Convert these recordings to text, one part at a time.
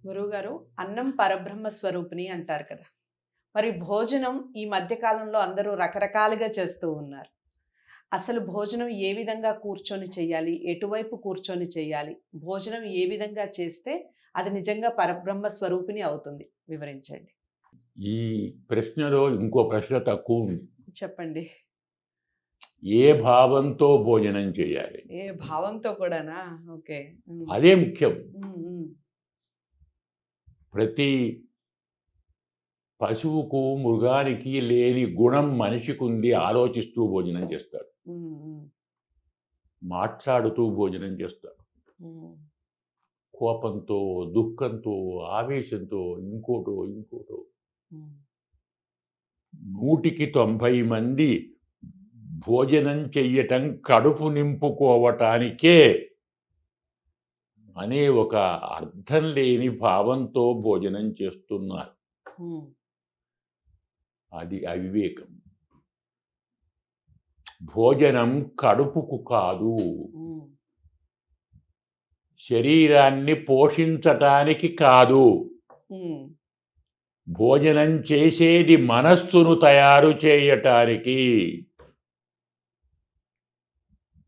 గురువుగారు, అన్నం పరబ్రహ్మ స్వరూపిణి అంటారు కదా! మరి భోజనం ఈ మధ్య కాలంలో అందరూ రకరకాలుగా చేస్తూ ఉన్నారు. అసలు భోజనం ఏ విధంగా కూర్చొని చేయాలి? ఎటువైపు కూర్చొని చేయాలి? భోజనం ఏ విధంగా చేస్తే అది నిజంగా పరబ్రహ్మ స్వరూపిణి అవుతుంది? వివరించండి. ఈ ప్రశ్నలో ఇంకో ప్రశ్న తక్కువుంది. చెప్పండి. ఏ భావంతో భోజనం చేయాలి? ఏ భావంతో కూడానా? ఓకే. హ్మ్. అదే ముఖ్యం. హ్మ్. హ్మ్. ప్రతి పశువుకు, మృగానికి లేని గుణం మనిషికుంది. ఆలోచిస్తూ భోజనం చేస్తాడు. హ్మ్. హ్మ్. మాట్లాడుతూ భోజనం చేస్తాడు. హ్మ్. కోపంతో, దుఃఖంతో, ఆవేశంతో, ఇంకోటో. హ్మ్. 100కి 90 మంది భోజనం చెయ్యటం కడుపు నింపుకోవటానికే అనే ఒక అర్థం లేని భావంతో భోజనం చేస్తున్నారు. హ్మ్. అది అవివేకం. భోజనం కడుపుకు కాదు, హ్మ్. శరీరాన్ని పోషించటానికి కాదు. హ్మ్. భోజనం చేసేది మనస్సును తయారు చేయటానికి.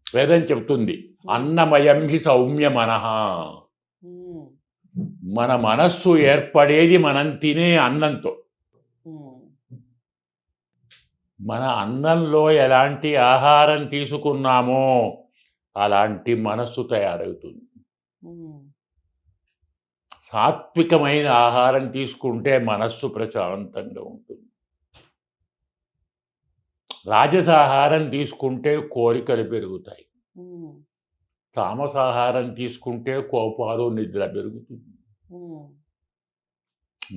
వేదం చెప్తుంది, అన్నమయం హి సౌమ్య మనః. హ్మ్. మన మనస్సు ఏర్పడేది మనం తినే అన్నంతో. హ్మ్. మన అన్నంలో ఎలాంటి ఆహారం తీసుకున్నామో అలాంటి మనస్సు తయారవుతుంది. హ్మ్. సాత్వికమైన ఆహారం తీసుకుంటే మనస్సు ప్రశాంతంగా ఉంటుంది. రాజసాహారం తీసుకుంటే కోరికలు పెరుగుతాయి. హ్మ్. తామసాహారం తీసుకుంటే కోపాలు, నిద్ర పెరుగుతుంది. హ్మ్.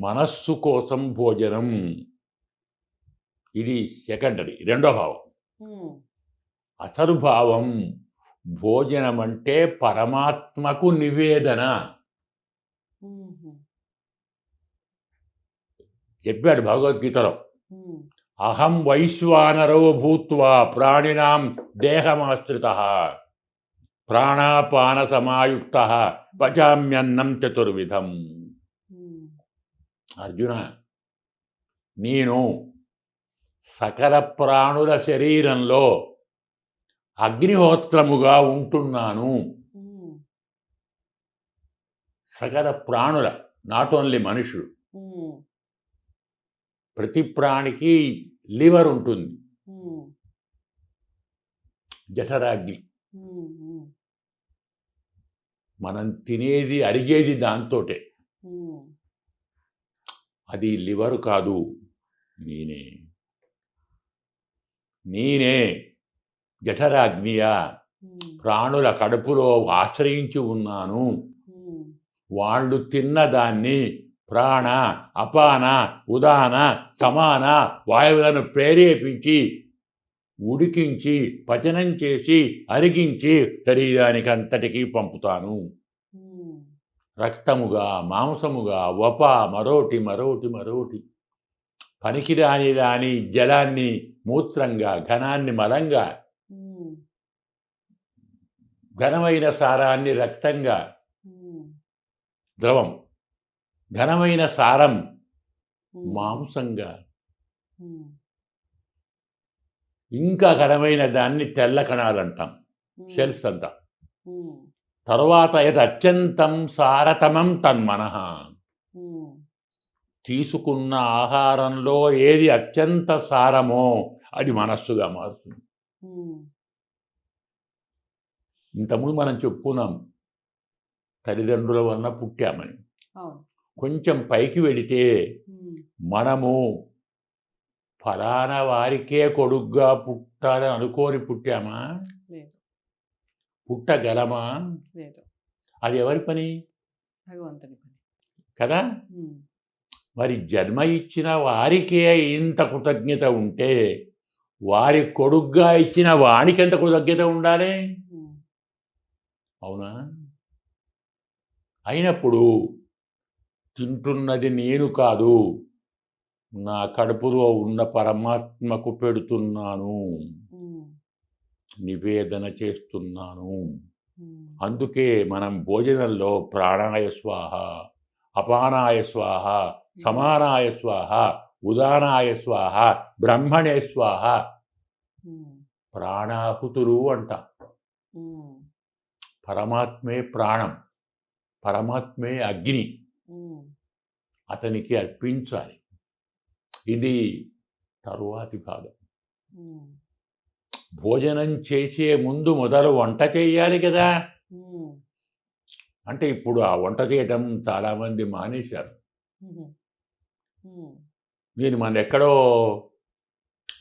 మనస్సు కోసం భోజనం, ఇది సెకండరీ, రెండో భావం. హ్మ్. అసలు భావం భోజనం అంటే పరమాత్మకు నివేదన. హుహు. చెప్పాడు భగవద్గీతలో, హ్మ్. అహం వైశ్వానరో భూత్వా ప్రాణినాం దేహమాశ్రితః ప్రాణాపాన సమాయుక్తః పచామ్యన్నం చతుర్విధం. హ్మ్. అర్జున, నేను సకల ప్రాణుల శరీరంలో అగ్నిహోత్రముగా ఉంటున్నాను. హ్మ్. సకల ప్రాణుల, నాట్ ఓన్లీ మనుషులు. హ్మ్. ప్రతి ప్రాణికి లివర్ ఉంటుంది, హ్మ్. జఠరాగ్ని. హ్మ్. హ్మ్. మనం తినేది, అరిగేది దాంతోటే. హ్మ్. అది లివరు కాదు, నేనే. నేనే జఠరాగ్నియా హ్మ్. ప్రాణుల కడుపులో ఆశ్రయించి ఉన్నాను. హ్మ్. వాళ్ళు తిన్నదాన్ని ప్రాణ, అపాన, ఉదాన, సమాన వాయువులను ప్రేరేపించి ఉడికించి పచనం చేసి అరిగించి శరీరానికి అంతటికీ పంపుతాను. హ్మ్. రక్తముగా, మాంసముగా, మరోటి పనికిరాని దాని జలాన్ని మూత్రంగా, ఘనాన్ని మలంగా, హ్మ్. ఘనమైన సారాన్ని రక్తంగా, హ్మ్. ద్రవం, ఘనమైన సారం హ్మ్. మాంసంగా, హ్మ్. ఇంకా ఘనమైన దాన్ని తెల్ల కణాలు అంటాం, హ్మ్. సెల్స్ అంటాం. హ్మ్. తరువాత యత్ అత్యంతం సారతమం తన్మనః. హ్మ్. తీసుకున్న ఆహారంలో ఏది అత్యంత సారమో అది మనస్సుగా మారుతుంది. హ్మ్. ఇంతకుముందు మనం చెప్పుకున్నాం, తల్లిదండ్రుల వలన పుట్టామని. అవును. కొంచెం పైకి వెళితే హ్మ్. మనము ఫలానా వారికే కొడుగ్గా పుట్టాలని అనుకోని పుట్టామా? లేదు. పుట్టగలమా? లేదు. అది ఎవరి పని భగవంతుని పని. కదా? హ్మ్. మరి జన్మ ఇచ్చిన వారికే ఇంత కృతజ్ఞత ఉంటే వారి కొడుగ్గా ఇచ్చిన వానికి ఎంత కృతజ్ఞత ఉండాలి? హ్మ్. అవునా? అయినప్పుడు తింటున్నది నేను కాదు, నా కడుపులో ఉన్న పరమాత్మకు పెడుతున్నాను, హ్మ్. నివేదన చేస్తున్నాను. హ్మ్. అందుకే మనం భోజనంలో ప్రాణాయ స్వాహ, అపానాయ స్వాహ, సమానాయ స్వాహ, ఉదానాయ స్వాహ, బ్రహ్మణే స్వాహ. ప్రాణాహుతులు అంట. పరమాత్మే ప్రాణం, పరమాత్మే అగ్ని, అతనికి అర్పించాలి. ఇది తరువాతి భాగం. భోజనం చేసే ముందు మొదలు వంట చేయాలి కదా. అంటే ఇప్పుడు ఆ వంట చేయటం చాలామంది మానేశారు. నేను మన ఎక్కడో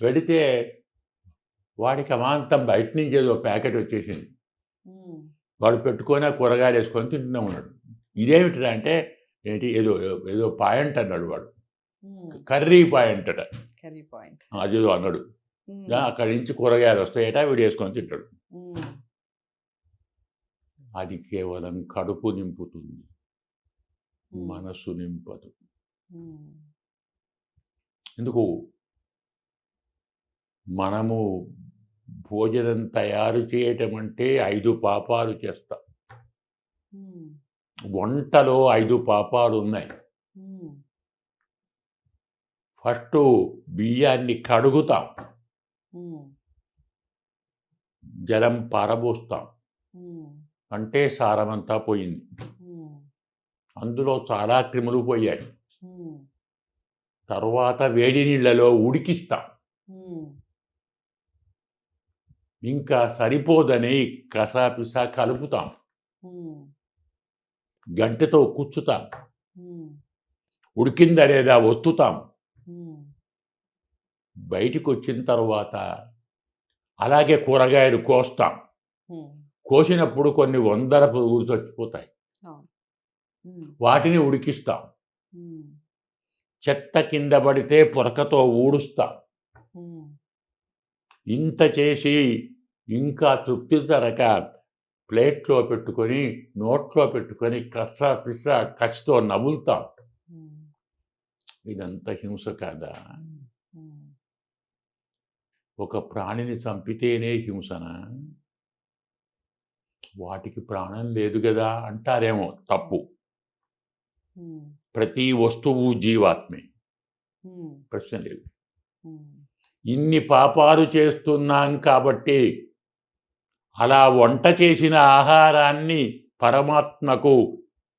వెళితే వాడికి అమాంతం బయట నుంచి ఏదో ప్యాకెట్ వచ్చేసింది. వాడు పెట్టుకొని ఆ కూరగాయలు వేసుకొని తింటూనే ఉన్నాడు. ఇదేమిటిరా అంటే ఏంటి ఏదో ఏదో పాయింట్ అన్నాడు వాడు. కర్రీ పాయింట్ అట. అదేదో అన్నాడు. అక్కడి నుంచి కూరగాయలు వస్తాయట, వీడు వేసుకొని తింటాడు. అది కేవలం కడుపు నింపుతుంది, మనసు నింపదు. ఎందుకు? మనము భోజనం తయారు చేయటం అంటే 5 పాపాలు చేస్తాం. వంటలో 5 పాపాలు ఉన్నాయి. ఫస్ట్ బియ్యాన్ని కడుగుతాం, జలం పారబోస్తాం, అంటే సారమంతా పోయింది, అందులో చాలా క్రిములు పోయాయి. తర్వాత వేడి నీళ్ళలో ఉడికిస్తాం, ఇంకా సరిపోదని కసాపిసా కలుపుతాం, గంటెతో కుచ్చుతాం, ఉడికిందా లేదా ఒత్తుతాం. బయటికి వచ్చిన తర్వాత అలాగే కూరగాయలు కోస్తాం. కోసినప్పుడు కొన్ని 100 పురుగులు చచ్చిపోతాయి, వాటిని ఉడికిస్తాం. చెత్త కింద పడితే పొరకతో ఊడుస్తాం. ఇంత చేసి ఇంకా తృప్తి తరక ప్లేట్లో పెట్టుకొని నోట్లో పెట్టుకొని కస్సా పిస్సా కచ్చితో నములుతాం. ఇదంతా హింస కాదా? ఒక ప్రాణిని చంపితేనే హింసనా? వాటికి ప్రాణం లేదు కదా అంటారేమో. తప్పు. ప్రతి వస్తువు జీవాత్మే, ప్రశ్న లేదు. ఇన్ని పాపాలు చేస్తున్నాం కాబట్టి అలా వంట చేసిన ఆహారాన్ని పరమాత్మకు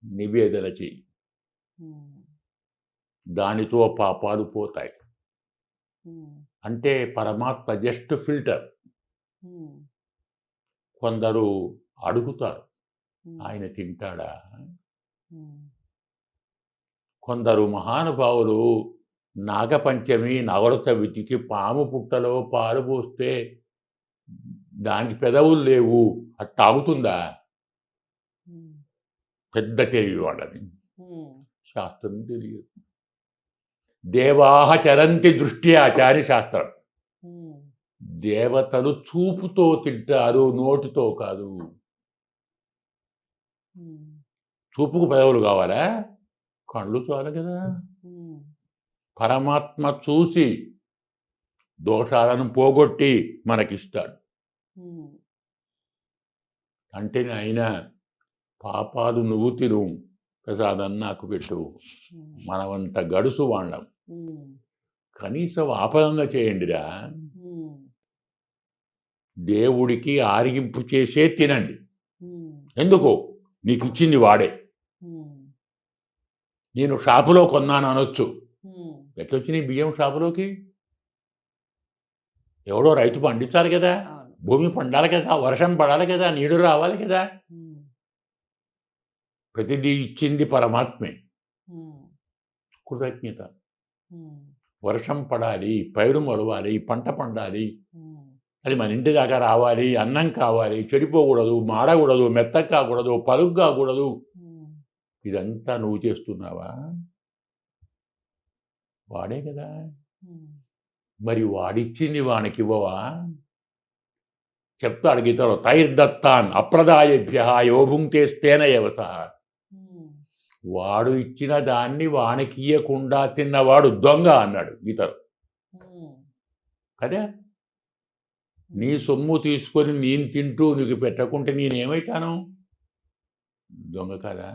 నివేదన చేయి, దానితో పాపాలు పోతాయి. అంటే పరమాత్మ జస్ట్ ఫిల్టర్. కొందరు అడుగుతారు, ఆయన తింటాడా? కొందరు మహానుభావులు నాగపంచమి నవరత విధికి పాము పుట్టలో పాలు పోస్తే దానికి పెదవులు లేవు, అది తాగుతుందా? పెద్ద తెలివి వాళ్ళని, శాస్త్రం తెలియదు. దేవాహ చరంతి దృష్టి ఆచార్య శాస్త్రం. దేవతలు చూపుతో తింటారు, నోటితో కాదు. చూపుకు పెదవులు కావాలా? కళ్ళు చాలు కదా. పరమాత్మ చూసి దోషాలను పోగొట్టి మనకిస్తాడు. అంటే ఆయన పాపాలు నువ్వు తిను, ప్రసాదం నాకు పెట్టు. మనమంత గడుసు వాళ్ళం, కనీసం ఆపదంగా చేయండిరా. దేవుడికి ఆరగింపు చేసే తినండి. ఎందుకు? నీకు ఇచ్చింది వాడే. నేను షాపులో కొన్నాను అనొచ్చు. ఎట్లొచ్చినాయి బియ్యం షాపులోకి? ఎవడో రైతు పండించాలి కదా, భూమి పండాలి కదా, వర్షం పడాలి కదా, నీడు రావాలి కదా. ప్రతిదీ ఇచ్చింది పరమాత్మే. కృతజ్ఞత. వర్షం పడాలి, పైరు మొలవాలి, పంట పండాలి, అది మన ఇంటి దాకా రావాలి, అన్నం కావాలి, చెడిపోకూడదు, మాడకూడదు, మెత్తగా కాకూడదు, పలుగు కాకూడదు. ఇదంతా నువ్వు చేస్తున్నావా? వాడే కదా. మరి వాడిచ్చింది వానికి ఇవ్వవా? చెప్తాడు గీతలో, తైర్దత్తాన్ అప్రదాయేభ్య యోభుంక్తే స్తేన యవస. వాడు ఇచ్చిన దాన్ని వానికి ఇయ్యకుండా తిన్నవాడు దొంగ అన్నాడు గీతలో కదా. నీ సొమ్ము తీసుకొని నేను తింటూ నీకు పెట్టకుంటే నేనేమైతాను? దొంగ కదా.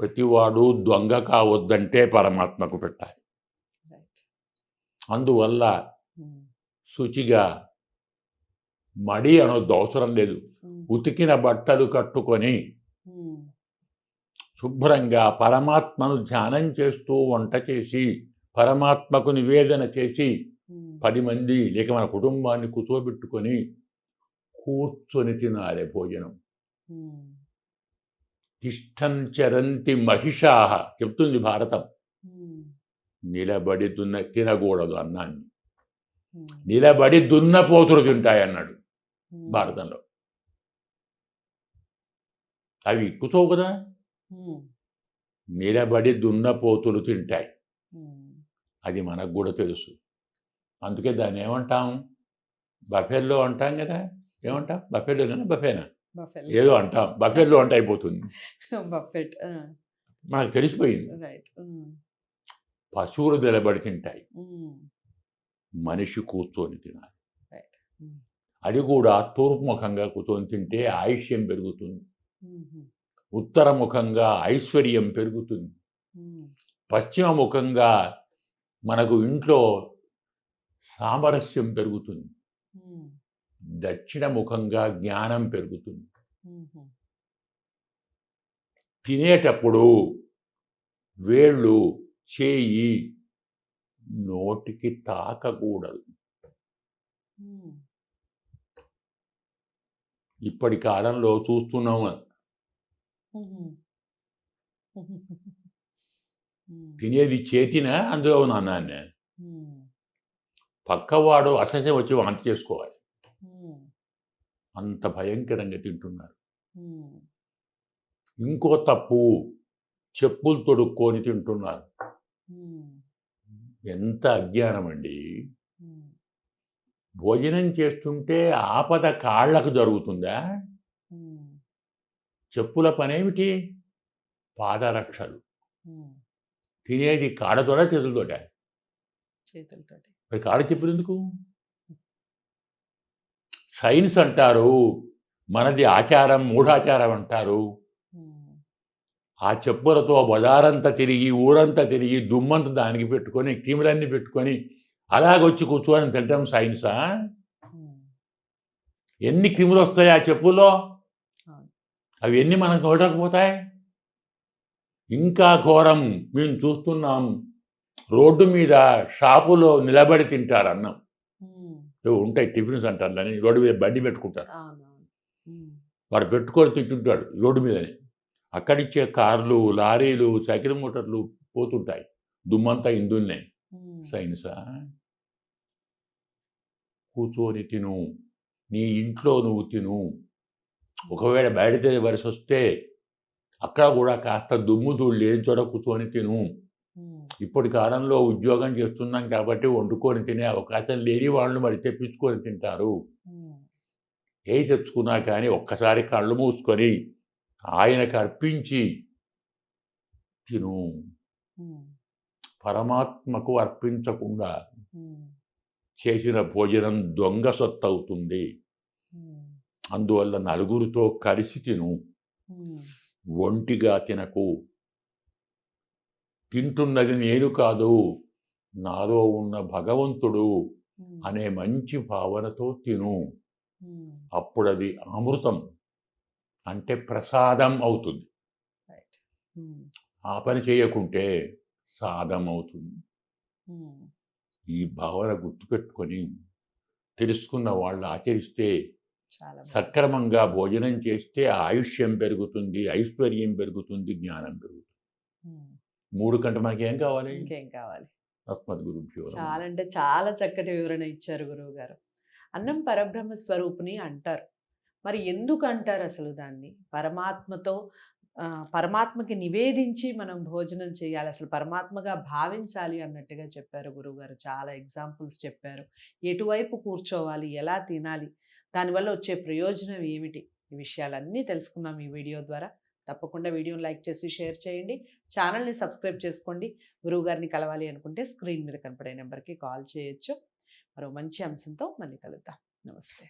ప్రతివాడు దొంగ కావద్దంటే పరమాత్మకు పెట్టాలి. రైట్. అందువల్ల శుచిగా మడి అనొద్దు, అవసరం లేదు. ఉతికిన బట్టలు కట్టుకొని శుభ్రంగా పరమాత్మను ధ్యానం చేస్తూ వంట చేసి పరమాత్మకు నివేదన చేసి 10 మంది లేక మన కుటుంబాన్ని కూర్చోబెట్టుకొని కూర్చొని తినాలి భోజనం. తిష్టం చరంతి మహిషాః చెప్తుంది భారతం. నిలబడి తినకూడదు అన్నాన్ని. నిలబడి దున్నపోతులు తింటాయన్నాడు భారతంలో. అవి కూర్చోవు కదా, నిలబడి దున్నపోతులు తింటాయి. అది మనకు కూడా తెలుసు. అందుకే దాన్ని ఏమంటాం, బఫెల్లో అంటాం కదా. ఏమంటాం, బఫెల్లోనా బఫేనా ఏదో అంటాం. బఫెల్లో అంటే అయిపోతుంది, బఫెట్ మనకు తెలిసిపోయింది. పశువులు నిలబడి తింటాయి, మనిషి కూర్చొని తినాలి. అది కూడా తూర్పుముఖంగా కూర్చొని తింటే ఆయుష్యం పెరుగుతుంది, ఉత్తరముఖంగా ఐశ్వర్యం పెరుగుతుంది, పశ్చిమముఖంగా మనకు ఇంట్లో సామరస్యం పెరుగుతుంది, దక్షిణముఖంగా జ్ఞానం పెరుగుతుంది. తినేటప్పుడు వేళ్ళు చేయి నోటికి తాకకూడదు. ఇప్పటి కాలంలో చూస్తున్నాము, తినేది చేతిన అందులో ఉన్న అన్నాన్ని పక్కవాడు అసహ్యం వచ్చి వాంతి చేసుకోవాలి, అంత భయంకరంగా తింటున్నారు. ఇంకో తప్పు, చెప్పులు తొడుక్కొని తింటున్నారు. ఎంత అజ్ఞానం అండి. భోజనం చేస్తుంటే ఆపద కాళ్లకు జరుగుతుందా? చెప్పుల పనేమిటి? పాదరక్షలు. తినేది కాళ్ళతోట చేతులతోట? చేతులతోటి. మరి కాళ్ళ చెప్పులు ఎందుకు? సైన్స్ అంటారు, మనది ఆచారం మూఢాచారం అంటారు. ఆ చెప్పులతో బజారంతా తిరిగి ఊరంతా తిరిగి దుమ్మంతా దానికి పెట్టుకొని క్రిములన్నీ పెట్టుకొని అలాగొచ్చి కూర్చోని తింటాం సైన్సా? ఎన్ని క్రిములు వస్తాయి ఆ చెప్పుల్లో? అవి ఎన్ని మనకు నోటకపోతాయి? ఇంకా ఘోరం మేము చూస్తున్నాం, రోడ్డు మీద షాపులో నిలబడి తింటారు అన్నం. ఉంటాయి టిఫిన్ సెంటర్లని, రోడ్డు మీద బండి పెట్టుకుంటారు, వాడు పెట్టుకొని తింటుంటాడు రోడ్డు మీదని. అక్కడిచ్చే కార్లు లారీలు సైకిల్ మోటార్లు పోతుంటాయి, దుమ్మంతా ఇందున్నే. సైన్సా? కూర్చొని తిను, నీ ఇంట్లో నువ్వు తిను. ఒకవేళ బయట వలస వస్తే అక్కడ కూడా కాస్త దుమ్ము ధూళి లేని చోట కూర్చొని తిను. ఇప్పటి కాలంలో ఉద్యోగం చేస్తున్నాం కాబట్టి వండుకొని తినే అవకాశం లేని వాళ్ళు మరి తెప్పించుకొని తింటారు. ఏ తెచ్చుకున్నా కానీ ఒక్కసారి కళ్ళు మూసుకొని ఆయనకు అర్పించి తిను. పరమాత్మకు అర్పించకుండా చేసిన భోజనం దొంగ సొత్తు అవుతుంది. అందువల్ల నలుగురితో కలిసి తిను, ఒంటిగా తినకు. తింటున్నది నేను కాదు, నాలో ఉన్న భగవంతుడు అనే మంచి భావనతో తిను. అప్పుడు అది అమృతం అంటే ప్రసాదం అవుతుంది. ఆ పని చేయకుంటే సాదం అవుతుంది. ఈ భావన గుర్తుపెట్టుకొని తెలుసుకున్న వాళ్ళు ఆచరిస్తే, సక్రమంగా భోజనం చేస్తే ఆయుష్యం పెరుగుతుంది, ఐశ్వర్యం పెరుగుతుంది, జ్ఞానం పెరుగుతుంది. 3 కంటే మనకేం కావాలి? ఇంకేం కావాలి? తస్మద్గురుభ్యో నమః. చాలా అంటే చాలా చక్కటి వివరణ ఇచ్చారు గురువు గారు. అన్నం పరబ్రహ్మ స్వరూపిణి అంటారు, మరి ఎందుకు అంటారు అసలు దాన్ని? పరమాత్మకి నివేదించి మనం భోజనం చేయాలి, అసలు పరమాత్మగా భావించాలి అన్నట్టుగా చెప్పారు గురువుగారు. చాలా ఎగ్జాంపుల్స్ చెప్పారు, ఎటువైపు కూర్చోవాలి, ఎలా తినాలి, దానివల్ల వచ్చే ప్రయోజనం ఏమిటి, ఈ విషయాలన్నీ తెలుసుకున్నాం ఈ వీడియో ద్వారా. తప్పకుండా వీడియోని లైక్ చేసి షేర్ చేయండి, ఛానల్ని సబ్స్క్రైబ్ చేసుకోండి. గురువుగారిని కలవాలి అనుకుంటే స్క్రీన్ మీద కనపడే నెంబర్కి కాల్ చేయొచ్చు. మరో మంచి అంశంతో మళ్ళీ కలుద్దాం. నమస్తే.